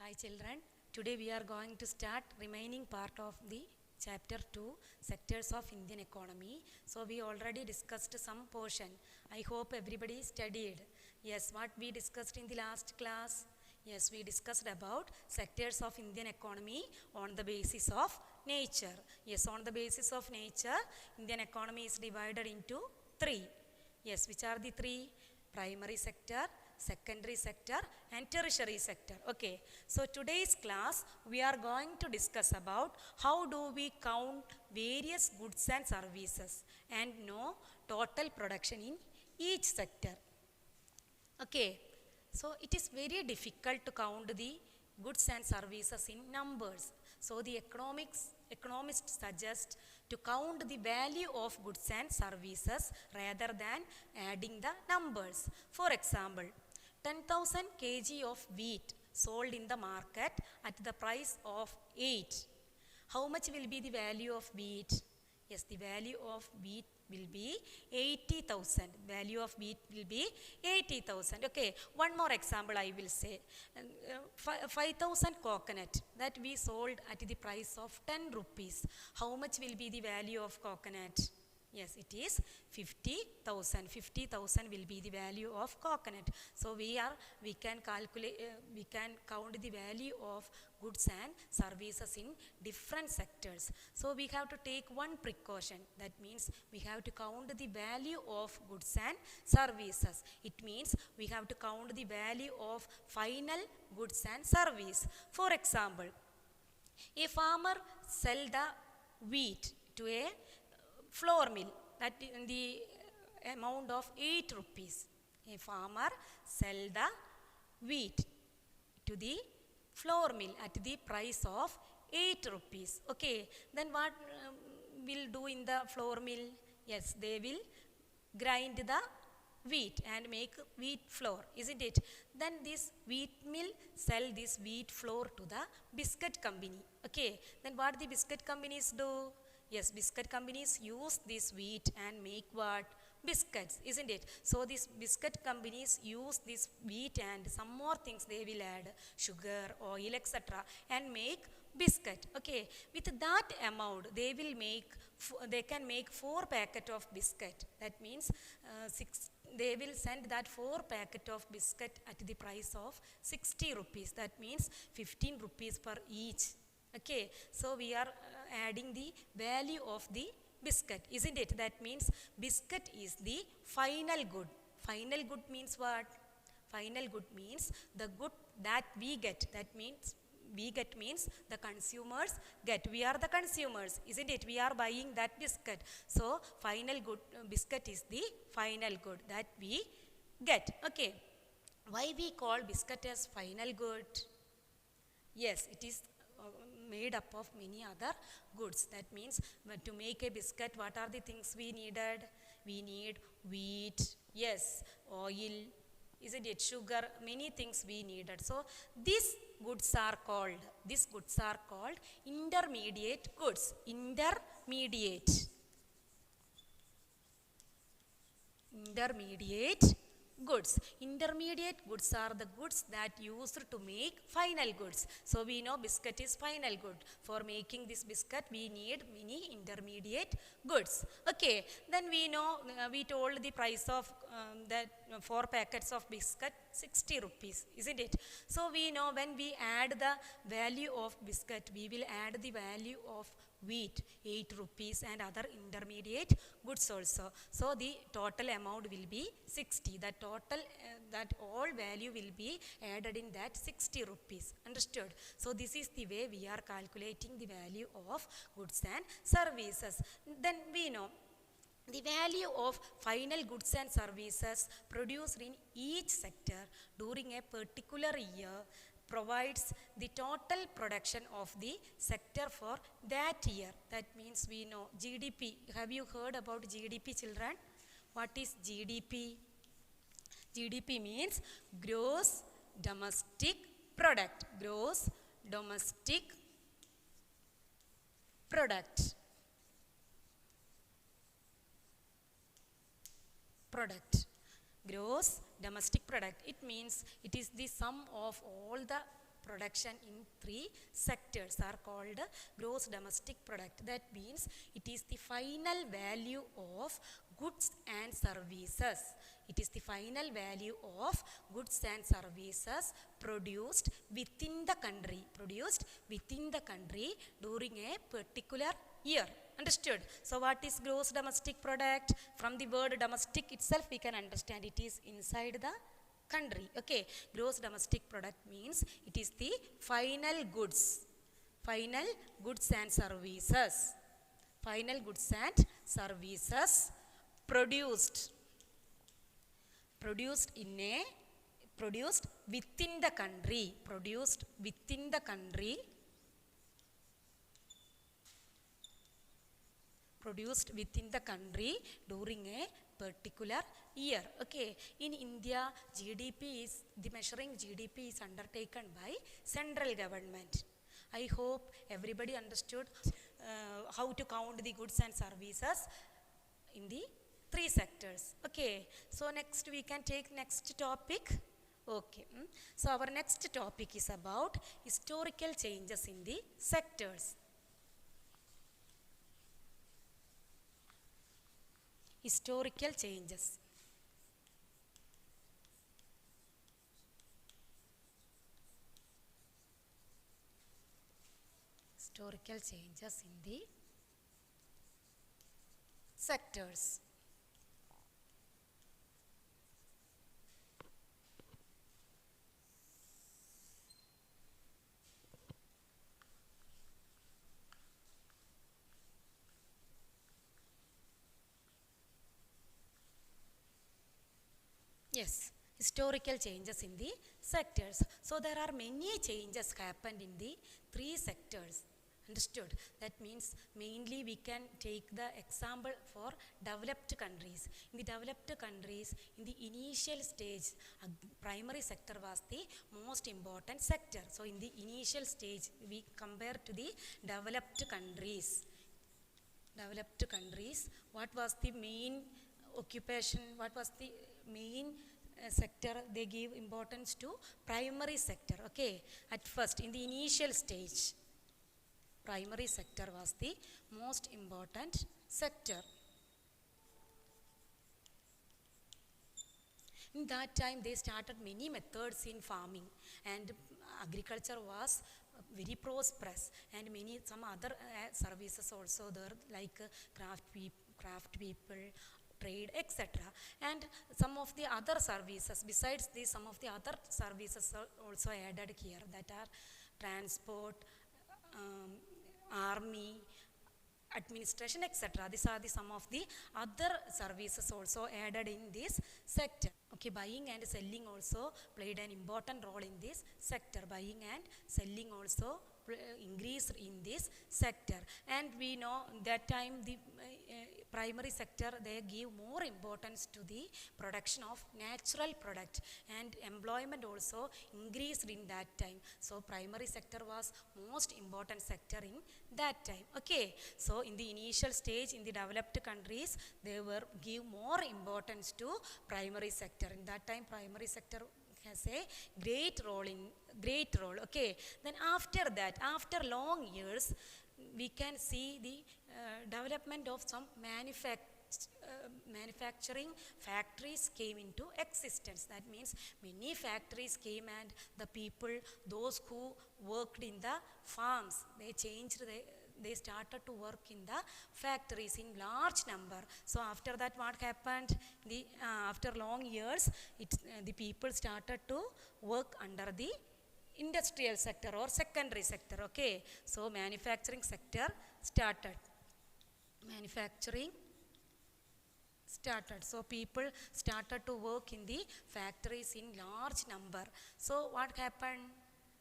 Hi children, today we are going to start remaining part of the chapter 2 sectors of Indian economy. So we already discussed some portion. I hope everybody studied. Yes, what we discussed in the last class? Yes, we discussed about sectors of Indian economy on the basis of nature. Yes, on the basis of nature, Indian economy is divided into three. Yes, which are the three? Primary sector, secondary sector and tertiary sector. Okay, so today's class we are going to discuss about how do we count various goods and services and know total production in each sector. Okay, so it is very difficult to count the goods and services in numbers. So the economists suggest to count the value of goods and services rather than adding the numbers. For example, 10,000 kg of wheat sold in the market at the price of 8. How much will be the value of wheat? Yes, the value of wheat will be 80,000. Value of wheat will be 80,000. Okay, one more example I will say. 5,000 coconut that we sold at the price of 10 rupees. How much will be the value of coconut? Yes, it is 50,000. 50,000 will be the value of coconut. So we can calculate, we can count the value of goods and services in different sectors. So we have to take one precaution. That means we have to count the value of goods and services. It means we have to count the value of final goods and service. For example, a farmer sell the wheat to a flour mill that in the amount of 8 rupees. A farmer sell the wheat to the flour mill at the price of 8 rupees. Okay, then what will do in the flour mill? Yes, they will grind the wheat and make wheat flour, isn't it? Then this wheat mill sell this wheat flour to the biscuit company. Okay, then what the biscuit companies do? Yes, biscuit companies use this wheat and make what? Biscuits, isn't it? So these biscuit companies use this wheat and some more things they will add, sugar, oil, etc. and make biscuit. Okay, with that amount they will make, they can make 4 packet of biscuit. That means they will send that 4 packet of biscuit at the price of 60 rupees. That means 15 rupees per each. Okay, so we are adding the value of the biscuit, isn't it? That means biscuit is the final good. Final good means what? Final good means the good that we get. That means we get means the consumers get. We are the consumers, isn't it? We are buying that biscuit. So final good biscuit is the final good that we get. Okay, why we call biscuit as final good? Yes, it is made up of many other goods. That means to make a biscuit, what are the things we needed? We need wheat, yes, oil, isn't it? Sugar, many things we needed. So these goods are called intermediate goods. Intermediate goods. Intermediate goods are the goods that used to make final goods. So we know biscuit is final good. For making this biscuit we need many intermediate goods. Okay, then we know, we told the price of that 4 packets of biscuit 60 rupees, isn't it? So we know when we add the value of biscuit, we will add the value of wheat 8 rupees and other intermediate goods also. So the total amount will be 60. The total that all value will be added in that 60 rupees. Understood? So this is the way we are calculating the value of goods and services. Then we know the value of final goods and services produced in each sector during a particular year provides the total production of the sector for that year. That means we know GDP. Have you heard about GDP, children? What is GDP? GDP means gross domestic product. Gross domestic product. Gross domestic product. It means it is the sum of all the production in 3 sectors are called gross domestic product. That means it is the final value of goods and services. It is the final value of goods and services produced within the country. Produced within the country during a particular year. Understood? So what is gross domestic product? From the word domestic itself we can understand it is inside the country. Okay, gross domestic product means it is the final goods and services. Final goods and services produced within the country. Produced within the country. Produced within the country during a particular year. Okay, in India, the measuring GDP is undertaken by central government. I hope everybody understood how to count the goods and services in the 3 sectors. Okay, so next we can take next topic. Okay, so our next topic is about historical changes in the sectors. Historical changes. Historical changes in the sectors. Yes, historical changes in the sectors. So there are many changes happened in the 3 sectors. Understood? That means mainly we can take the example for developed countries. In the developed countries, in the initial stage, primary sector was the most important sector. So in the initial stage, we compare to the developed countries. Developed countries, what was the main occupation, what was the main sector? They give importance to primary sector. Okay, at first in the initial stage, primary sector was the most important sector. In that time they started many methods in farming, and agriculture was very prosperous, and some other services also there, like craft people, trade, etc. And some of the other services, besides this, some of the other services are also added here, that are transport, army, administration, etc. These are some of the other services also added in this sector. Okay, buying and selling also played an important role in this sector. Buying and selling also increased in this sector, and we know that time the primary sector, they give more importance to the production of natural product, and employment also increased in that time. So primary sector was most important sector in that time. Okay, so in the initial stage in the developed countries, they were give more importance to primary sector. In that time primary sector has a great role. Okay, then after that, after long years, we can see the development of some manufacturing factories came into existence. That means many factories came, and the people, those who worked in the farms, they started to work in the factories in large number. So after that, what happened? After long years, the people started to work under the industrial sector or secondary sector. Okay, so manufacturing sector started. So people started to work in the factories in large number. So what happened?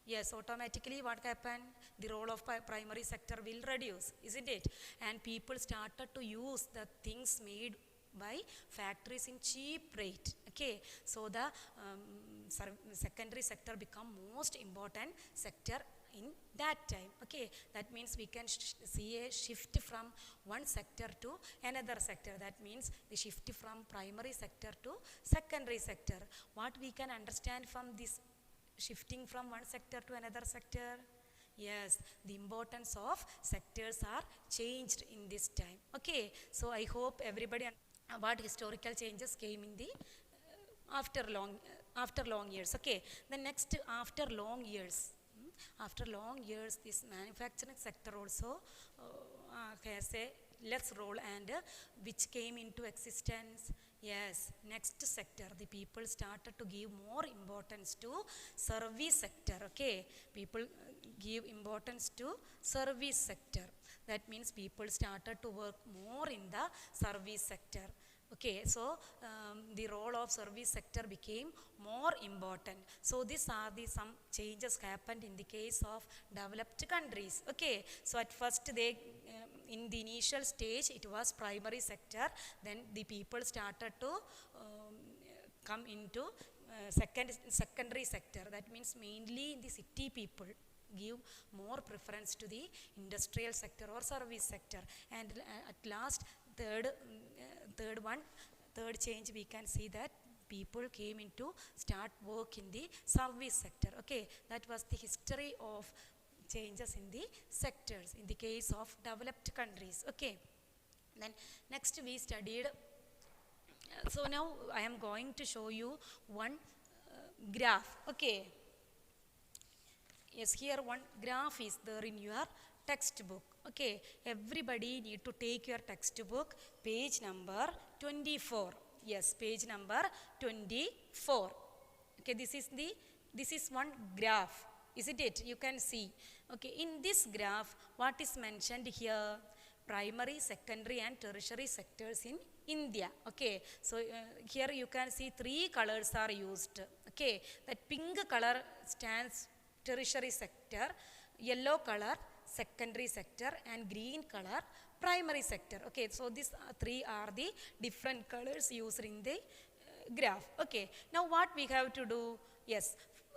Yes, automatically what happened? The role of primary sector will reduce, isn't it? And people started to use the things made by factories in cheap rate. Okay, so the secondary sector become most important sector in that time. Okay, that means we can see a shift from one sector to another sector. That means the shift from primary sector to secondary sector. What we can understand from this shifting from one sector to another sector? Yes, the importance of sectors are changed in this time. Okay, so I hope everybody what historical changes came in the after long years. Okay, the next after long years. After long years, this manufacturing sector also has a less role and which came into existence. Yes, next sector, the people started to give more importance to service sector. Okay, people give importance to service sector. That means people started to work more in the service sector. Okay, so the role of service sector became more important. So these are the some changes happened in the case of developed countries. Okay, so at first they in the initial stage it was primary sector, then the people started to come into secondary sector. That means mainly in the city people give more preference to the industrial sector or service sector, and at last third change we can see that people came into start work in the service sector. Okay, that was the history of changes in the sectors in the case of developed countries. Okay, then next we studied so now I am going to show you one graph. Okay, yes, here one graph is there in your textbook. Okay, everybody need to take your textbook, page number 24. Yes, page number 24. Okay, this is one graph, isn't it? You can see. Okay, in this graph, what is mentioned here? Primary, secondary and tertiary sectors in India. Okay, so here you can see three colors are used. Okay, that pink color stands tertiary sector, yellow color secondary sector and green color primary sector. Okay, so these three are the different colors used in the graph. Okay, now what we have to do? Yes,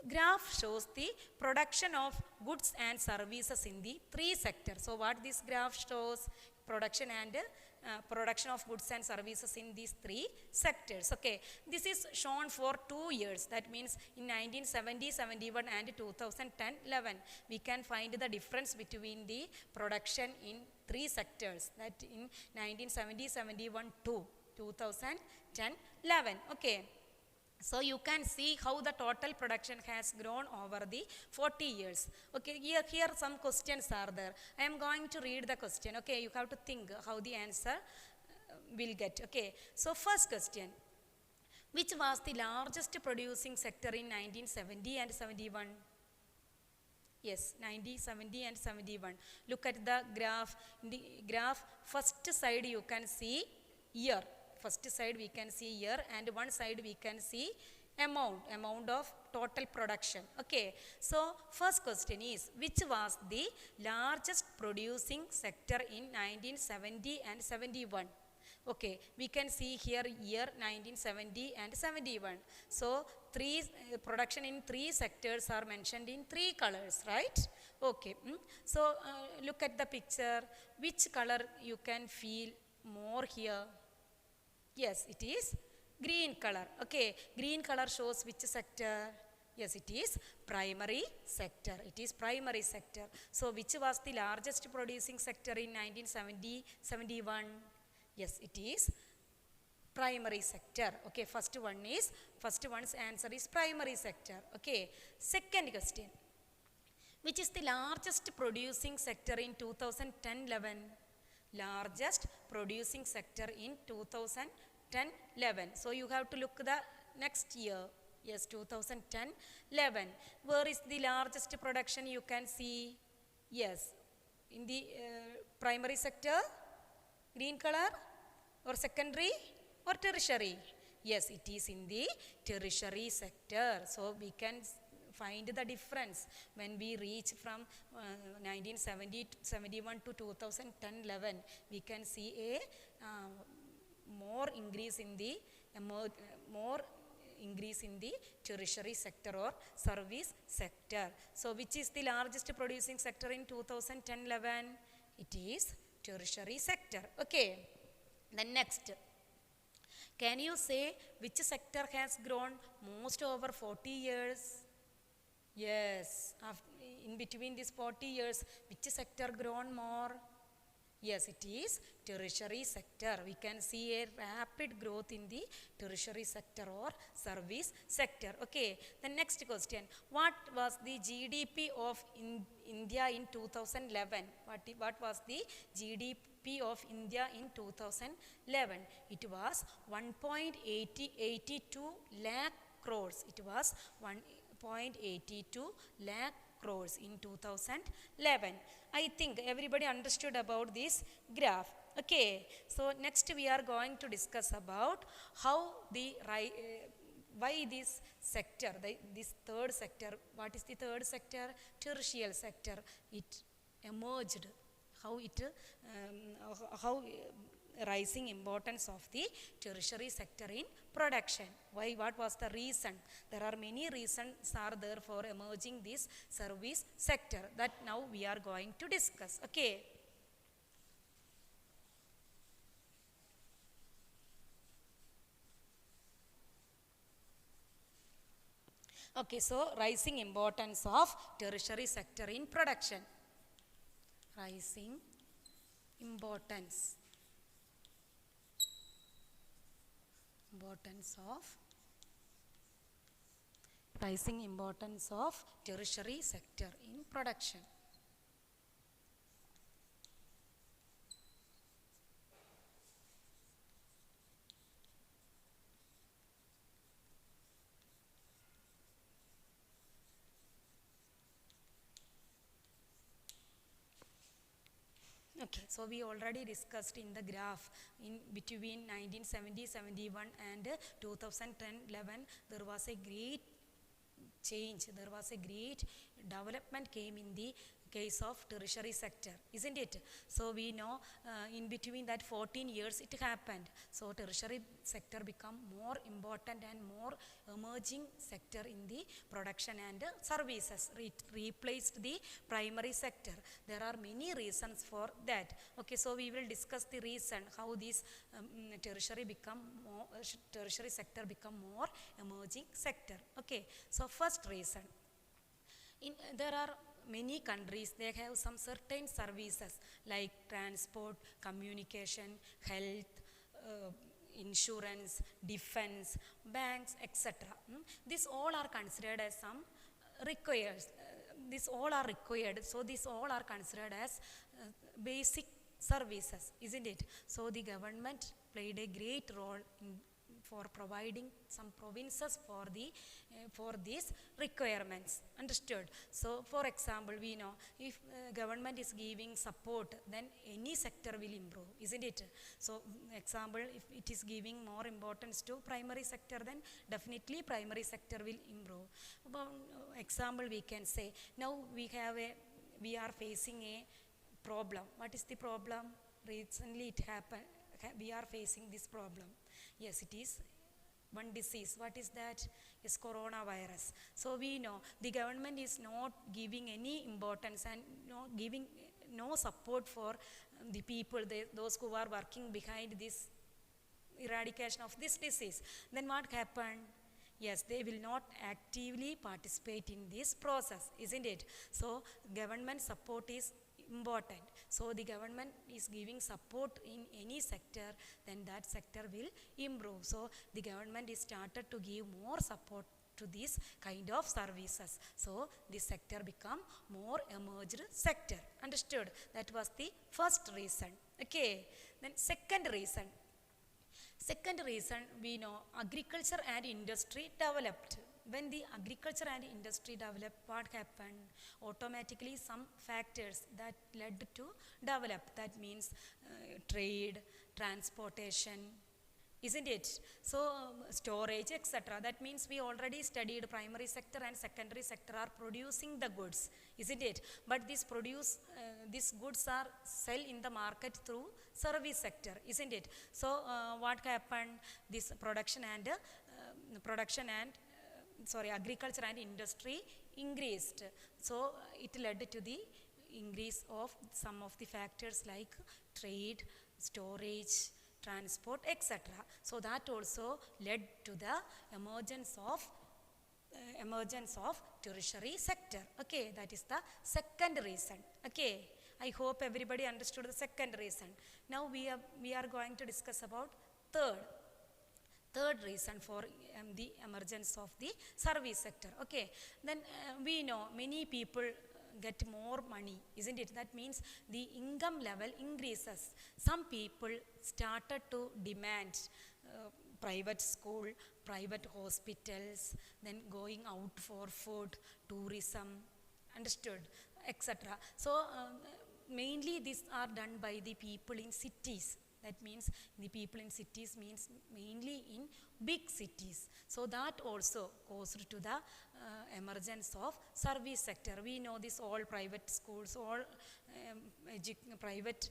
graph shows the production of goods and services in the three sectors. So what this graph shows? Production of goods and services in these three sectors. Okay, this is shown for 2 years. That means in 1970, 71 and 2010-11 we can find the difference between the production in three sectors, that in 1970, 71 to 2010-11. Okay, so you can see how the total production has grown over the 40 years. Okay, here some questions are there. I am going to read the question. Okay, you have to think how the answer will get. Okay, so first question. Which was the largest producing sector in 1970 and 71? Yes, 1970 and 71. Look at the graph. In the graph, first side you can see year. First side we can see year and one side we can see amount of total production. Okay, so first question is, which was the largest producing sector in 1970 and 71? Okay, we can see here year 1970 and 71. So production in three sectors are mentioned in three colors, right? Okay, so look at the picture. Which color you can feel more here? Yes, it is green color. Okay, green color shows which sector? Yes, it is primary sector. It is primary sector. So which was the largest producing sector in 1970-71? Yes, it is primary sector. Okay, first one's answer is primary sector. Okay, second question. Which is the largest producing sector in 2010-11? Largest producing sector in 2010-11. So you have to look the next year. Yes, 2010-11. Where is the largest production you can see? Yes, in the primary sector, green color, or secondary or tertiary? Yes, it is in the tertiary sector. So we can find the difference when we reach from 1970-71 to 2010-11. We can see a more increase in the tertiary sector or service sector. So which is the largest producing sector in 2010-11? It is tertiary sector. Okay, then next. Can you say which sector has grown most over 40 years? Yes, in between these 40 years, which sector grown more? Yes, it is tertiary sector. We can see a rapid growth in the tertiary sector or service sector. Okay, the next question. What was the GDP of India in 2011? What was the GDP of India in 2011? It was 1.82 lakh crores. It was 1.82 lakh crores in 2011. I think everybody understood about this graph. Okay, so next we are going to discuss about how the why this sector, this third sector, what is the third sector? Tertiary sector, it emerged, how it, how rising importance of the tertiary sector in production. Why? What was the reason? There are many reasons are there for emerging this service sector that now we are going to discuss. Okay. Okay, so rising importance of tertiary sector in production. Rising importance of rising importance of tertiary sector in production. Okay, so we already discussed in the graph in between 1970-71 and 2010-11 there was a great change, there was a great development came in the case of tertiary sector, isn't it? So we know in between that 14 years it happened. So tertiary sector become more important and more emerging sector in the production and services. It replaced the primary sector. There are many reasons for that. Okay, so we will discuss the reason how this tertiary sector become more emerging sector. Okay, so first reason, there are many countries, they have some certain services like transport, communication, health, insurance, defense, banks, etc. These all are considered as some required. These all are required. So these all are considered as basic services, isn't it? So the government played a great role in for providing some provinces for these requirements. Understood? So for example, we know if government is giving support, then any sector will improve, isn't it? So example, if it is giving more importance to primary sector, then definitely primary sector will improve. Example, we can say now we are facing a problem. What is the problem? Recently it happened, we are facing this problem. Yes, it is one disease. What is that? Is coronavirus. So we know the government is not giving any importance and giving no support for the people, those who are working behind this eradication of this disease. Then what happened? Yes, they will not actively participate in this process, isn't it? So government support is important. So the government is giving support in any sector, then that sector will improve. So the government is started to give more support to this kind of services. So this sector become more emerged sector. Understood? That was the first reason. Okay. Then second reason, we know agriculture and industry developed. When the agriculture and industry developed, what happened? Automatically some factors that led to develop. That means trade, transportation, isn't it? So storage, etc. That means we already studied primary sector and secondary sector are producing the goods, isn't it? But these goods are sell in the market through service sector, isn't it? So what happened? This agriculture and industry increased. So it led to the increase of some of the factors like trade, storage, transport, etc. So that also led to the emergence of emergence of tertiary sector. Okay, that is the second reason. Okay, I hope everybody understood the second reason. Now we are going to discuss about third reason for the emergence of the service sector. Okay, then we know many people get more money, isn't it? That means the income level increases. Some people started to demand private school, private hospitals, then going out for food, tourism, understood, etc. So mainly these are done by the people in cities. That means the people in cities means mainly in big cities. So that also caused to the emergence of service sector. We know this all private schools, all private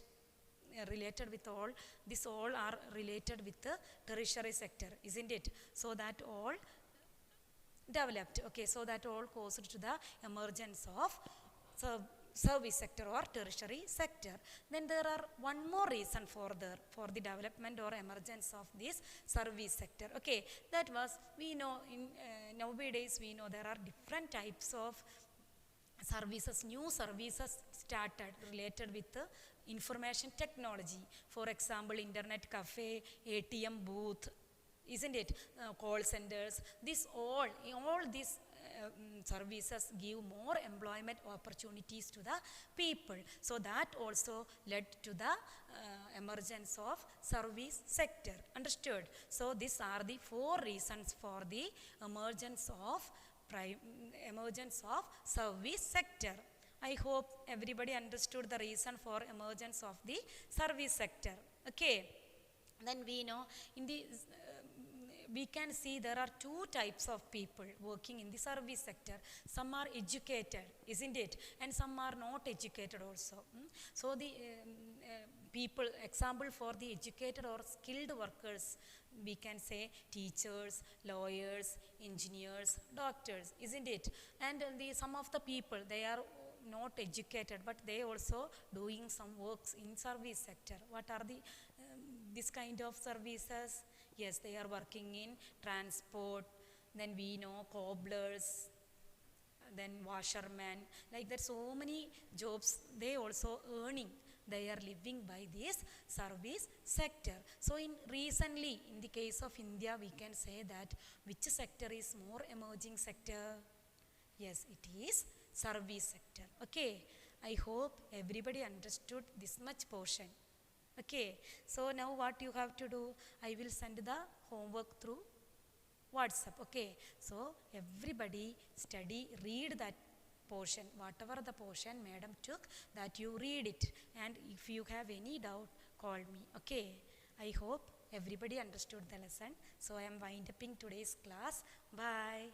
related with all, this all are related with the tertiary sector, isn't it? So that all developed. Okay, so that all caused to the emergence of service sector or tertiary sector. Then there are one more reason for the development or emergence of this service sector. Okay, that was, we know in nowadays we know there are different types of services, new services started related with information technology. For example, internet cafe, ATM booth, isn't it? Call centers. All these services give more employment opportunities to the people. So that also led to the emergence of service sector. Understood? So these are the four reasons for the emergence of service sector. I hope everybody understood the reason for emergence of the service sector. Okay, then we know in the we can see there are two types of people working in the service sector. Some are educated, isn't it? And some are not educated also. So the people, example for the educated or skilled workers, we can say teachers, lawyers, engineers, doctors, isn't it? And some of the people, they are not educated, but they also doing some works in service sector. What are this kind of services? Yes, they are working in transport, then we know cobblers, then washermen, like that, so many jobs they also earning. They are living by this service sector. So recently, in the case of India, we can say that which sector is more emerging sector? Yes, it is service sector. Okay, I hope everybody understood this much portion. Okay, so now what you have to do, I will send the homework through WhatsApp. Okay, so everybody study, read that portion, whatever the portion madam took, that you read it, and if you have any doubt, call me. Okay, I hope everybody understood the lesson. So I am winding up today's class. Bye.